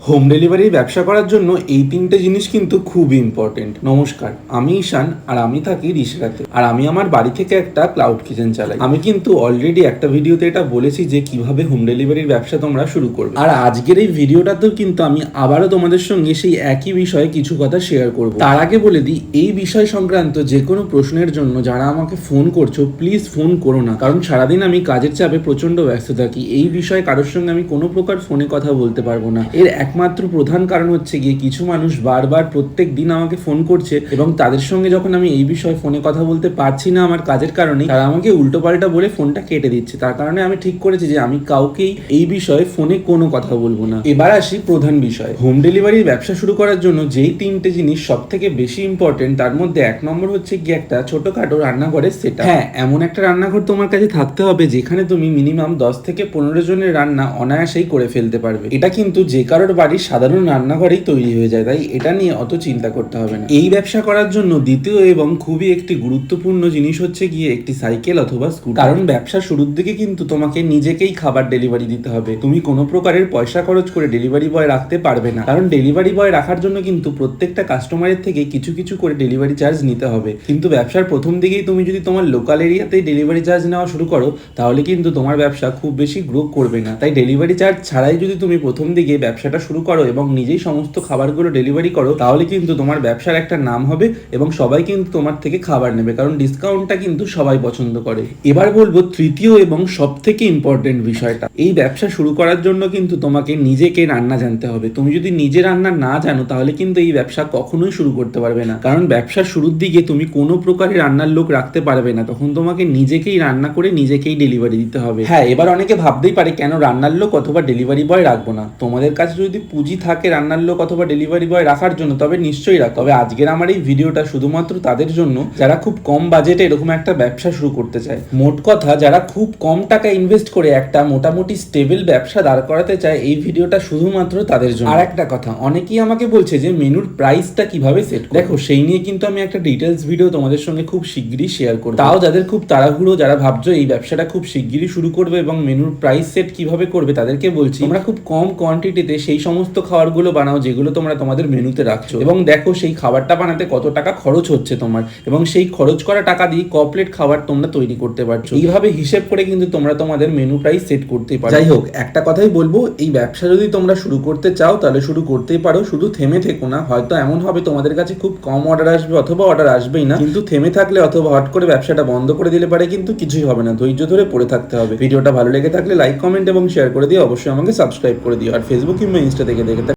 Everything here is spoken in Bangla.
হোম ডেলিভারি ব্যবসা করার জন্য এই তিনটে জিনিস কিন্তু খুব ইম্পর্টেন্ট। নমস্কার, আমি ঈশান আর আমি থাকি ঋষিরাতে, আর আমি আমার বাড়ি থেকে একটা ক্লাউড কিচেন চালাই। আমি কিন্তু অলরেডি একটা ভিডিওতে এটা বলেছি যে কিভাবে হোম ডেলিভারির ব্যবসা তোমরা শুরু করবে, আর আজকের এই ভিডিওটাতেও কিন্তু আমি আবারও তোমাদের সঙ্গে সেই একই বিষয়ে কিছু কথা শেয়ার করব। তার আগে বলে দিই, এই বিষয় সংক্রান্ত যে কোনো প্রশ্নের জন্য যারা আমাকে ফোন করছো প্লিজ ফোন করো না, কারণ সারাদিন আমি কাজের চাপে প্রচন্ড ব্যস্ত থাকি। এই বিষয়ে কারোর সঙ্গে আমি কোনো প্রকার ফোনে কথা বলতে পারবো না। এর একমাত্র প্রধান কারণ হচ্ছে গিয়ে কিছু মানুষ বারবার প্রত্যেক দিন আমাকে ফোন করছে, এবং তাদের সঙ্গে যখন আমি এই বিষয়ে ফোনে কথা বলতে পারছি না আমার কাজের কারণে, তারা আমাকে উল্টো পাল্টা বলে ফোনটা কেটে দিচ্ছে। তার কারণে আমি ঠিক করেছি যে আমি কাউকেই এই বিষয়ে ফোনে কোনো কথা বলবো না। এবার আসি প্রধান বিষয়। হোম ডেলিভারির ব্যবসা শুরু করার জন্য যেই তিনটে জিনিস সব থেকে বেশি ইম্পর্টেন্ট, তার মধ্যে এক নম্বর হচ্ছে গিয়ে একটা ছোটখাটো রান্নাঘরের সেট। হ্যাঁ, এমন একটা রান্নাঘর তোমার কাছে থাকতে হবে যেখানে তুমি মিনিমাম 10 থেকে 15 জনের রান্না অনায়াসেই করে ফেলতে পারবে। এটা কিন্তু যে কারোর বাড়ির সাধারণ রান্নাঘরেই তৈরি হয়ে যায়, তাই এটা নিয়ে অত চিন্তা করতে হবে না। এই ব্যবসা করার জন্য দ্বিতীয় এবং খুবই একটি গুরুত্বপূর্ণ জিনিস হচ্ছে গিয়ে একটি সাইকেল অথবা স্কুটার। কারণ ব্যবসা শুরুর দিকে কিন্তু তোমাকে নিজেকেই খাবার ডেলিভারি দিতে হবে। তুমি কোনো প্রকারের পয়সা খরচ করে ডেলিভারি বয় রাখতে পারবে না, কারণ ডেলিভারি বয় রাখার জন্য কিন্তু প্রত্যেকটা কাস্টমারের থেকে কিছু কিছু করে ডেলিভারি চার্জ নিতে হবে। কিন্তু ব্যবসার প্রথম দিকেই তুমি যদি তোমার লোকাল এরিয়াতেই ডেলিভারি চার্জ নেওয়া শুরু করো, তাহলে কিন্তু তোমার ব্যবসা খুব বেশি গ্রো করবে না। তাই ডেলিভারি চার্জ ছাড়াই যদি তুমি প্রথম দিকে ব্যবসাটা শুরু করো এবং নিজেই সমস্ত খাবারগুলো ডেলিভারি করো, তাহলে কিন্তু তোমার ব্যবসার একটা নাম হবে এবং সবাই কিন্তু তোমার থেকে খাবার নেবে, কারণ ডিসকাউন্টটা কিন্তু সবাই পছন্দ করে। এবার বলবো তৃতীয় এবং সব থেকে ইম্পর্টেন্ট বিষয়টা। এই ব্যবসা শুরু করার জন্য কিন্তু তোমাকে নিজেকে রান্না জানতে হবে। তুমি যদি নিজে রান্না না জানো, তাহলে কিন্তু এই ব্যবসা কখনোই শুরু করতে পারবে না, কারণ ব্যবসার শুরুর দিকে তুমি কোনো প্রকারের রান্নার লোক রাখতে পারবে না। তখন তোমাকে নিজেকেই রান্না করে নিজেকেই ডেলিভারি দিতে হবে। হ্যাঁ, এবার অনেকে ভাবতেই পারে কেন রান্নার লোক অথবা ডেলিভারি বয় রাখবো না। তোমাদের কাছে যদি পুঁজি থাকে রান্নার লোক অথবা ডেলিভারি বয় রাখার জন্য, তবে নিশ্চয়ই রাখো। তবে আজকের আমার এই ভিডিওটা শুধুমাত্র তাদের জন্য যারা খুব কম বাজেটে এরকম একটা ব্যবসা শুরু করতে চায়। মোট কথা, যারা খুব কম টাকা ইনভেস্ট করে একটা মোটামুটি স্টেবল ব্যবসা দাঁড় করাতে চায়, এই ভিডিওটা শুধুমাত্র তাদের জন্য। আর একটা কথা, অনেকেই আমাকে বলছে যে মেনুর প্রাইসটা কিভাবে সেট। দেখো, সেই নিয়ে কিন্তু আমি একটা ডিটেলস ভিডিও তোমাদের সঙ্গে খুব শিগগিরই শেয়ার করব। তাও যাদের খুব তাড়াহুড়ো, যারা ভাবছো এই ব্যবসাটা খুব শিগগিরই শুরু করবে এবং মেনুর প্রাইস সেট কিভাবে করবে, তাদেরকে বলছি তোমরা খুব কম কোয়ান্টিটিতে সেই সমস্ত খাবারগুলো বানাও যেগুলো তোমরা তোমাদের মেনুতে রাখছো, এবং দেখো সেই খাবারটা বানাতে কত টাকা খরচ হচ্ছে তোমার, এবং সেই খরচ করা টাকা দিয়ে কমপ্লিট খাবার তোমরা তৈরি করতে পারছো। এইভাবে হিসেব করে কিন্তু তোমরা তোমাদের মেনু প্রাইস সেট করতেই পারো। যাই হোক, একটা কথাই বলবো, এই ব্যবসা যদি তোমরা শুরু করতে চাও তাহলে শুরু করতেই পারো, শুধু থেমে থেকো না। হয়তো এমন হবে তোমাদের কাছে খুব কম অর্ডার আসবে অথবা অর্ডার আসবেই না, কিন্তু থেমে থাকলে অথবা হট করে ব্যবসাটা বন্ধ করে দিলে পারে কিন্তু কিছুই হবে না। ধৈর্য ধরে পড়ে থাকতে হবে। ভিডিওটা ভালো লেগে থাকলে লাইক, কমেন্ট এবং শেয়ার করে দিও। অবশ্যই আমাকে সাবস্ক্রাইব করে দিও। আর ফেসবুক কিংবা ইনস্টা থেকে দেখে